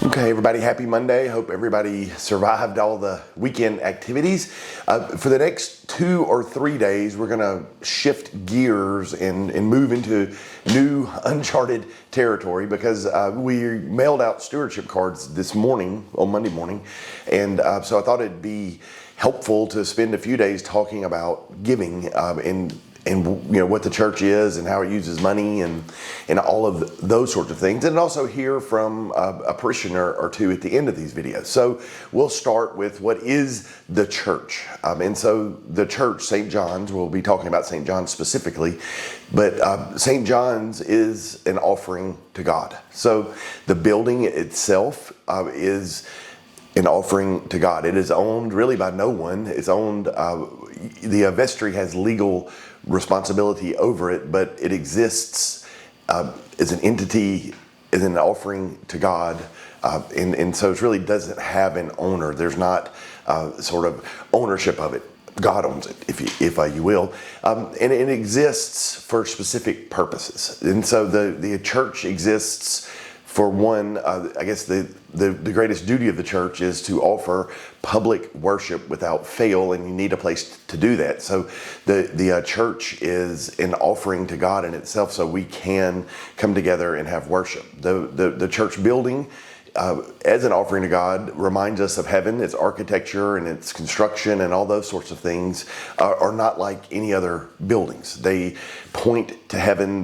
Okay, everybody, happy Monday. Hope everybody survived all the weekend activities. For the next 2 or 3 days, we're going to shift gears and move into new uncharted territory because we mailed out stewardship cards this morning, on Monday morning. And so I thought it'd be helpful to spend a few days talking about giving and what the church is and how it uses money and all of those sorts of things, and also hear from a parishioner or two at the end of these videos. So we'll start with what is the church, and so the church, St. John's, we'll be talking about St. John's specifically, but St. John's is an offering to God. So the building itself is an offering to God. It is owned really by no one. It's owned, the vestry has legal responsibility over it, but it exists as an entity, as an offering to God, and so it really doesn't have an owner. There's not sort of ownership of it. God owns it, if you will, and it exists for specific purposes. And so the church exists for one. I guess the greatest duty of the church is to offer public worship without fail, and you need a place to do that. So the church is an offering to God in itself, so we can come together and have worship. The church building, as an offering to God, reminds us of heaven. Its architecture and its construction and all those sorts of things are not like any other buildings. They point to heaven.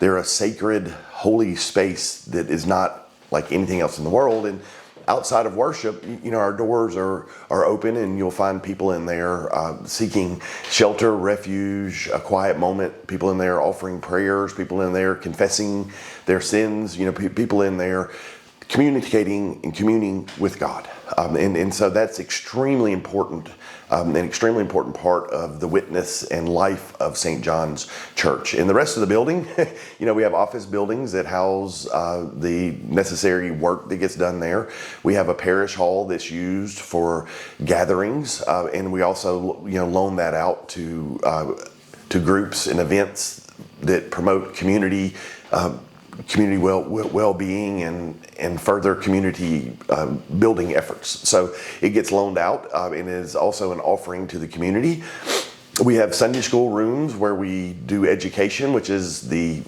They're a sacred, holy space that is not like anything else in the world. And outside of worship, our doors are open, and you'll find people in there seeking shelter, refuge, a quiet moment. People in there offering prayers. People in there confessing their sins. People in there communicating and communing with God. And so that's extremely important, an extremely important part of the witness and life of St. John's Church. In the rest of the building, we have office buildings that house the necessary work that gets done there. We have a parish hall that's used for gatherings, and we also loan that out to groups and events that promote community well-being and further community building efforts. So it gets loaned out and is also an offering to the community. We have Sunday school rooms where we do education, which is the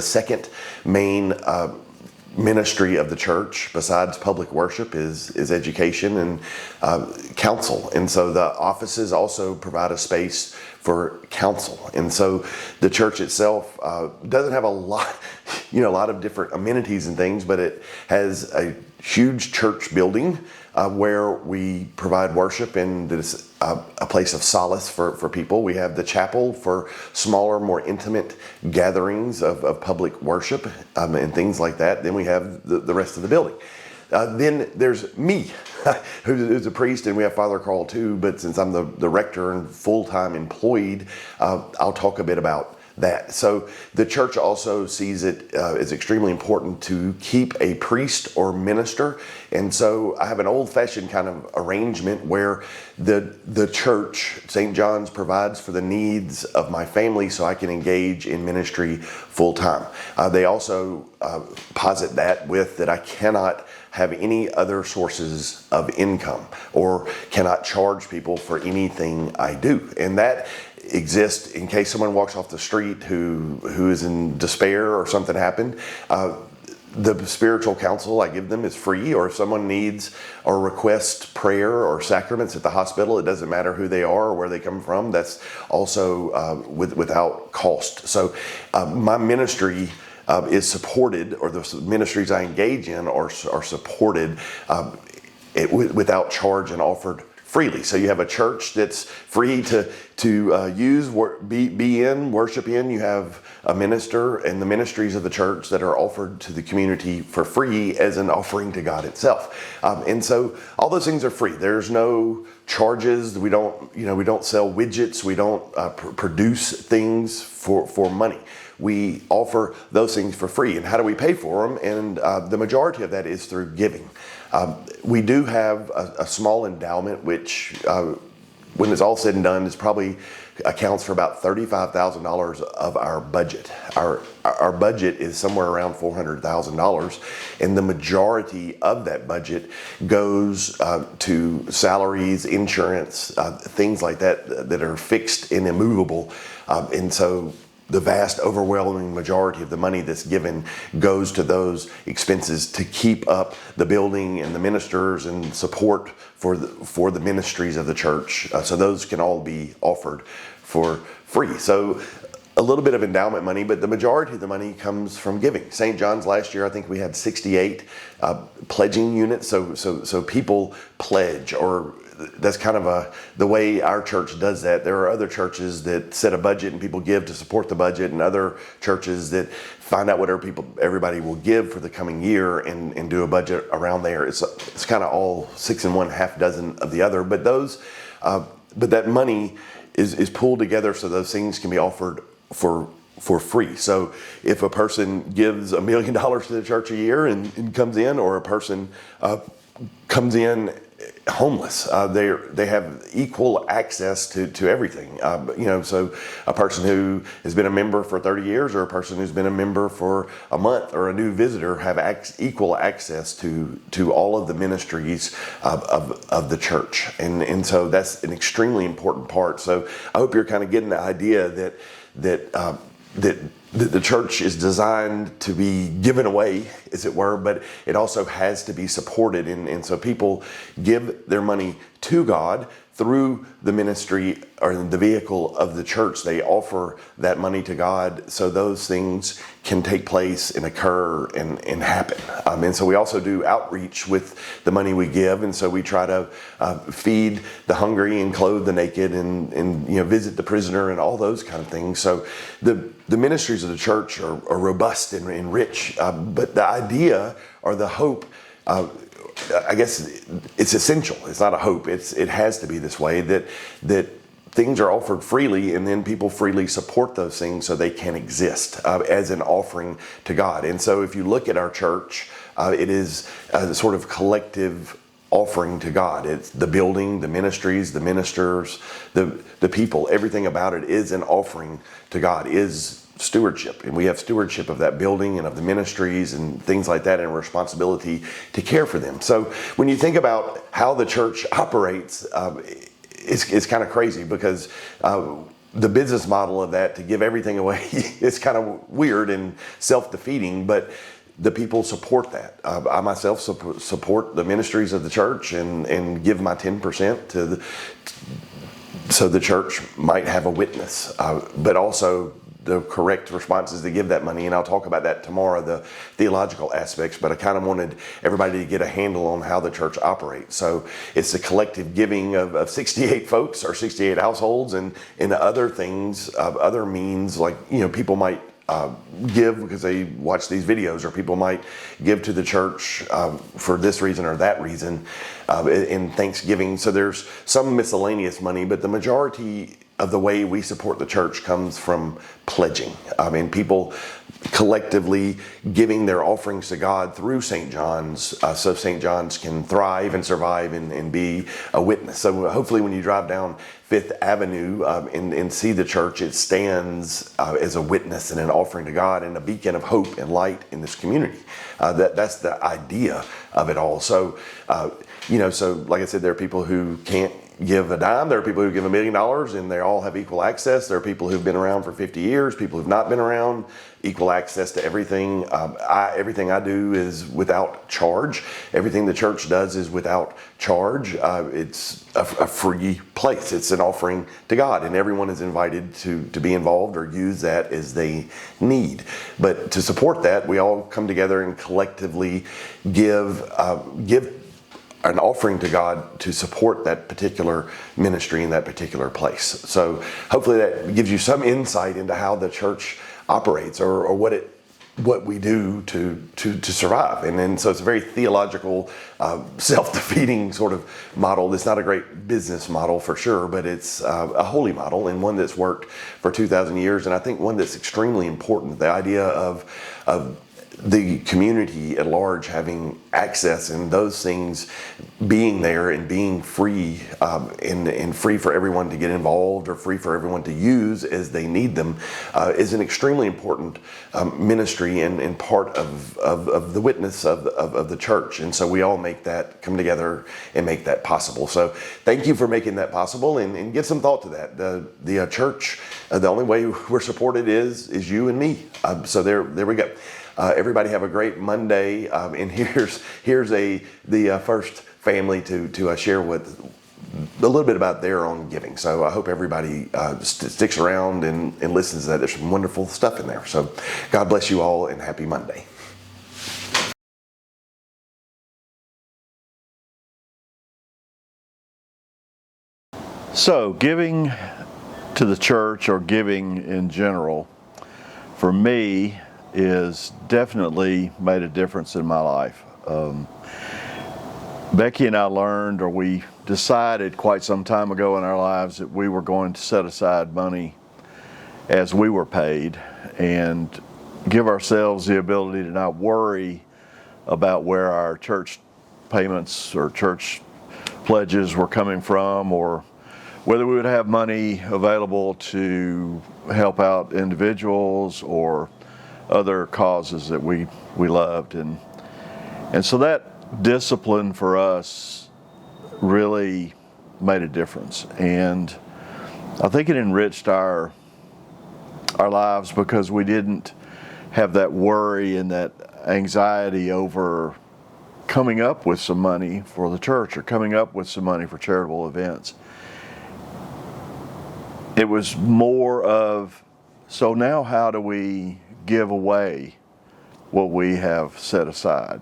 second main ministry of the church besides public worship is education and counsel. And so the offices also provide a space for counsel. And so the church itself doesn't have a lot of different amenities and things, but it has a huge church building where we provide worship, and it's a place of solace for people. We have the chapel for smaller, more intimate gatherings of public worship and things like that. Then we have the rest of the building. Then there's me, who's a priest, and we have Father Carl too, but since I'm the rector and full-time employed, I'll talk a bit about that. So the church also sees it as extremely important to keep a priest or minister. And so I have an old-fashioned kind of arrangement where the church, St. John's, provides for the needs of my family so I can engage in ministry full-time. They also posit that I cannot have any other sources of income or cannot charge people for anything I do. And that exists in case someone walks off the street who is in despair or something happened. The spiritual counsel I give them is free, or if someone needs or requests prayer or sacraments at the hospital, it doesn't matter who they are or where they come from, that's also without cost. So my ministry is supported, or the ministries I engage in are supported without charge and offered freely. So you have a church that's free to use, be in, worship in. You have a minister and the ministries of the church that are offered to the community for free as an offering to God itself. And so all those things are free. There's no charges. We don't sell widgets. We don't produce things for money. We offer those things for free. And how do we pay for them? And the majority of that is through giving. We do have a small endowment which when it's all said and done, is probably accounts for about $35,000 of our budget. Our budget is somewhere around $400,000, and the majority of that budget goes to salaries, insurance, things like that that are fixed and immovable, and so the vast overwhelming majority of the money that's given goes to those expenses to keep up the building and the ministers and support for the ministries of the church. So those can all be offered for free. So a little bit of endowment money, but the majority of the money comes from giving. St. John's last year, I think we had 68 pledging units. So people pledge, or that's kind of the way our church does that. There are other churches that set a budget and people give to support the budget, and other churches that find out whatever everybody will give for the coming year and do a budget around there. It's kind of all 6 and 1/2 dozen of the other, but that money is pulled together so those things can be offered for free. So if a person gives $1 million to the church a year and comes in, or a person comes in homeless, they have equal access to everything. So a person who has been a member for 30 years, or a person who's been a member for a month, or a new visitor, have equal access to all of the ministries of the church. And so that's an extremely important part. So I hope you're kind of getting the idea that the church is designed to be given away, as it were, but it also has to be supported. And so people give their money to God through the ministry or the vehicle of the church. They offer that money to God so those things can take place and occur and happen. And so we also do outreach with the money we give. And so we try to feed the hungry and clothe the naked and visit the prisoner and all those kind of things. So the ministries of the church are robust and rich. But the idea or the hope, I guess it's essential. It's not a hope. It has to be this way, that things are offered freely, and then people freely support those things so they can exist as an offering to God. And so if you look at our church, it is a sort of collective offering to God. It's the building, the ministries, the ministers, the people, everything about it is an offering to God, is stewardship. And we have stewardship of that building and of the ministries and things like that, and a responsibility to care for them. So when you think about how the church operates, it's kind of crazy, because the business model of that, to give everything away, is kind of weird and self-defeating, but the people support that. I myself support the ministries of the church and give my 10% so the church might have a witness, but also the correct response is to give that money. And I'll talk about that tomorrow, the theological aspects, but I kind of wanted everybody to get a handle on how the church operates. So it's the collective giving of 68 folks or 68 households, and other things, other means, like, people might give because they watch these videos, or people might give to the church for this reason or that reason in Thanksgiving. So there's some miscellaneous money, but the majority of the way we support the church comes from pledging. I mean, people collectively giving their offerings to God through St. John's, so St. John's can thrive and survive and be a witness. So hopefully when you drive down Fifth Avenue and see the church, it stands as a witness and an offering to God and a beacon of hope and light in this community. That's the idea of it all. So, so like I said, there are people who can't give a dime. There are people who give $1 million, and they all have equal access. There are people who've been around for 50 years, people who've not been around, equal access to everything. Everything I do is without charge. Everything the church does is without charge. It's a free place. It's an offering to God, and everyone is invited to be involved or use that as they need. But to support that, we all come together and collectively give an offering to God to support that particular ministry in that particular place. So hopefully that gives you some insight into how the church operates, or what we do to survive. And so it's a very theological, self-defeating sort of model. It's not a great business model for sure, but it's a holy model, and one that's worked for 2,000 years. And I think one that's extremely important, the idea of the community at large having access and those things being there and being free and free for everyone to get involved or free for everyone to use as they need them is an extremely important ministry and part of the witness of the church. And so we all make that come together and make that possible. So thank you for making that possible, and give some thought to that. The church, the only way we're supported is you and me. So there we go. Everybody have a great Monday, and here's the first family to share with a little bit about their own giving. So I hope everybody sticks around and listens to that. There's some wonderful stuff in there. So God bless you all, and happy Monday. So giving to the church, or giving in general, for me, is definitely made a difference in my life. Becky and I learned, or we decided quite some time ago in our lives, that we were going to set aside money as we were paid and give ourselves the ability to not worry about where our church payments or church pledges were coming from, or whether we would have money available to help out individuals or other causes that we loved. And so that discipline for us really made a difference. And I think it enriched our lives, because we didn't have that worry and that anxiety over coming up with some money for the church or coming up with some money for charitable events. It was more of, so now how do we give away what we have set aside?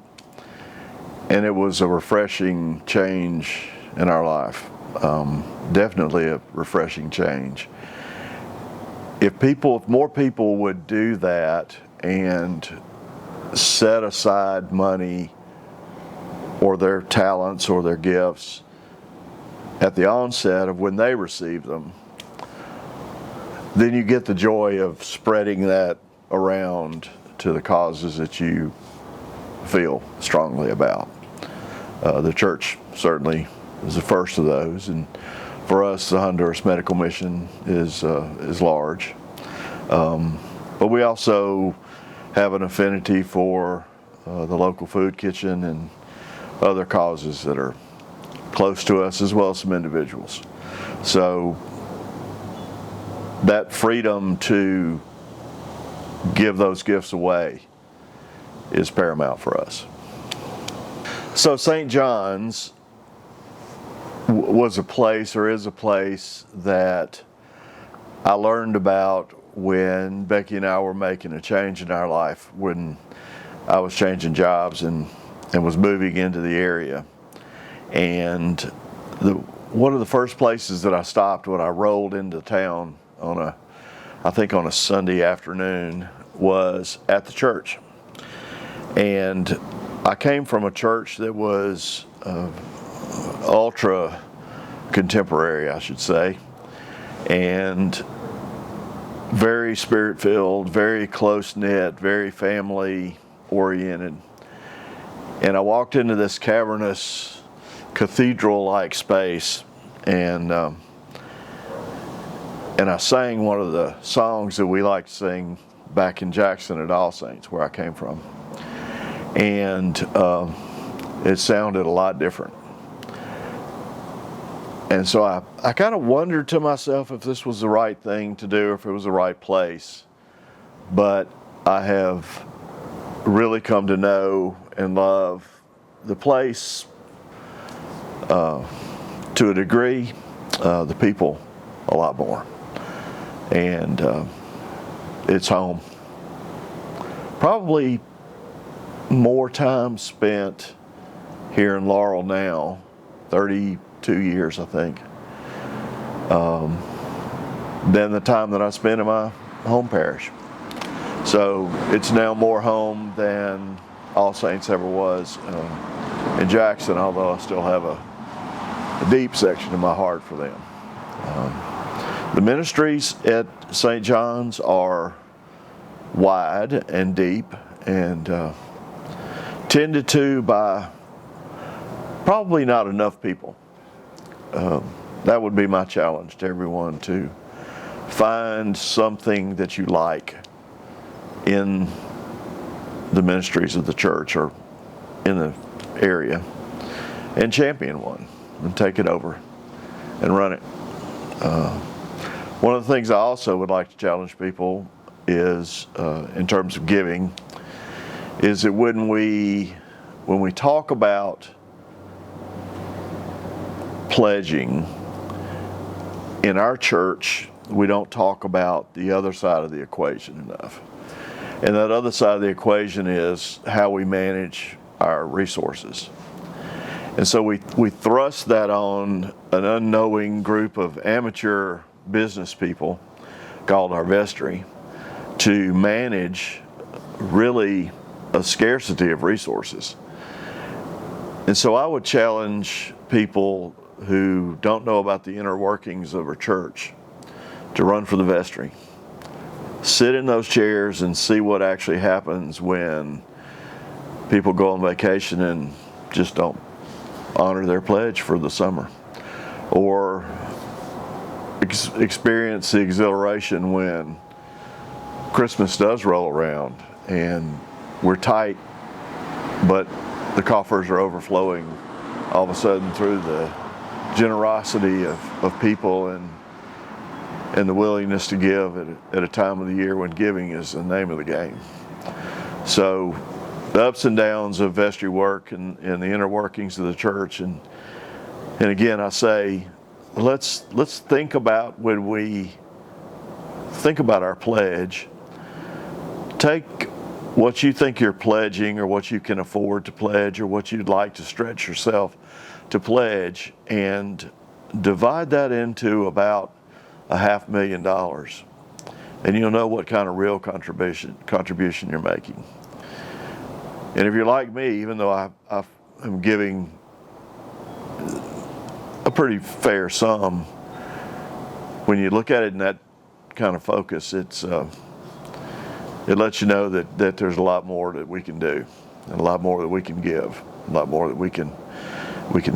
And it was a refreshing change in our life. Definitely a refreshing change. If more people would do that and set aside money or their talents or their gifts at the onset of when they receive them, then you get the joy of spreading that around to the causes that you feel strongly about. The church certainly is the first of those, and for us, the Honduras Medical Mission is large. But we also have an affinity for the local food kitchen and other causes that are close to us, as well as some individuals. So that freedom to give those gifts away is paramount for us. So St. John's was a place, or is a place, that I learned about when Becky and I were making a change in our life, when I was changing jobs and was moving into the area. And one of the first places that I stopped when I rolled into town I think on a Sunday afternoon, was at the church. And I came from a church that was ultra contemporary, I should say, and very spirit-filled, very close-knit, very family-oriented. And I walked into this cavernous, cathedral-like space, and I sang one of the songs that we like to sing back in Jackson at All Saints, where I came from. And it sounded a lot different. And so I kind of wondered to myself if this was the right thing to do, or if it was the right place. But I have really come to know and love the place to a degree, the people a lot more. And it's home. Probably more time spent here in Laurel now, 32 years I think, than the time that I spent in my home parish. So it's now more home than All Saints ever was in Jackson, although I still have a deep section of my heart for them. The ministries at St. John's are wide and deep and tended to by probably not enough people. That would be my challenge to everyone, to find something that you like in the ministries of the church or in the area and champion one and take it over and run it. One of the things I also would like to challenge people is, in terms of giving, is that when we talk about pledging in our church, we don't talk about the other side of the equation enough. And that other side of the equation is how we manage our resources. And so we thrust that on an unknowing group of amateur business people called our vestry to manage really a scarcity of resources. And so I would challenge people who don't know about the inner workings of our church to run for the vestry. Sit in those chairs and see what actually happens when people go on vacation and just don't honor their pledge for the summer, or experience the exhilaration when Christmas does roll around and we're tight, but the coffers are overflowing all of a sudden through the generosity of people and the willingness to give at a time of the year when giving is the name of the game. So the ups and downs of vestry work and the inner workings of the church, and again I say, let's think about, when we think about our pledge, take what you think you're pledging or what you can afford to pledge or what you'd like to stretch yourself to pledge and divide that into about $500,000, and you'll know what kind of real contribution you're making. And if you're like me, even though I'm giving a pretty fair sum, when you look at it in that kind of focus, it lets you know that there's a lot more that we can do, and a lot more that we can give, a lot more that we can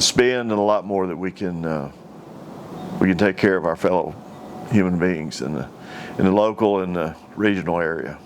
spend, and a lot more that we can take care of our fellow human beings in the local and the regional area.